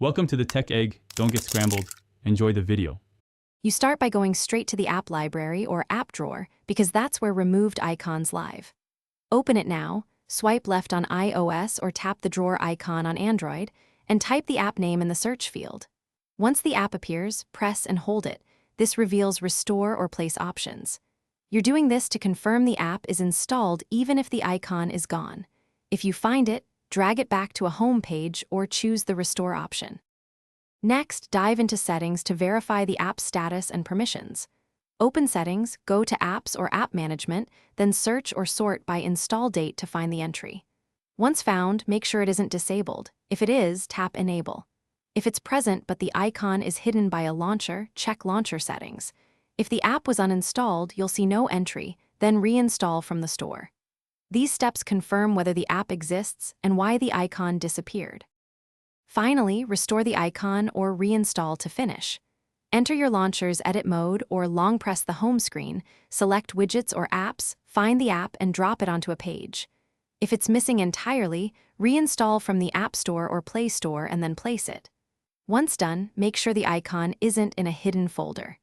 Welcome to the Tech Egg. Don't get scrambled. Enjoy the video. You start by going straight to the app library or app drawer because that's where removed icons live. Open it now, swipe left on iOS or tap the drawer icon on Android, and type the app name in the search field. Once the app appears, press and hold it. This reveals restore or place options. You're doing this to confirm the app is installed even if the icon is gone. If you find it, drag it back to a home page or choose the restore option. Next, dive into Settings to verify the app's status and permissions. Open Settings, go to Apps or App Management, then search or sort by install date to find the entry. Once found, make sure it isn't disabled. If it is, tap Enable. If it's present but the icon is hidden by a launcher, check Launcher Settings. If the app was uninstalled, you'll see no entry, then reinstall from the store. These steps confirm whether the app exists and why the icon disappeared. Finally, restore the icon or reinstall to finish. Enter your launcher's edit mode or long press the home screen, select Widgets or Apps, find the app and drop it onto a page. If it's missing entirely, reinstall from the App Store or Play Store and then place it. Once done, make sure the icon isn't in a hidden folder.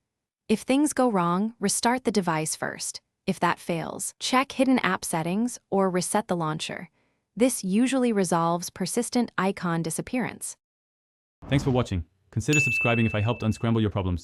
If things go wrong, restart the device first. If that fails, check Hidden App Settings or reset the launcher. This usually resolves persistent icon disappearance. Thanks for watching. Consider subscribing if I helped unscramble your problems.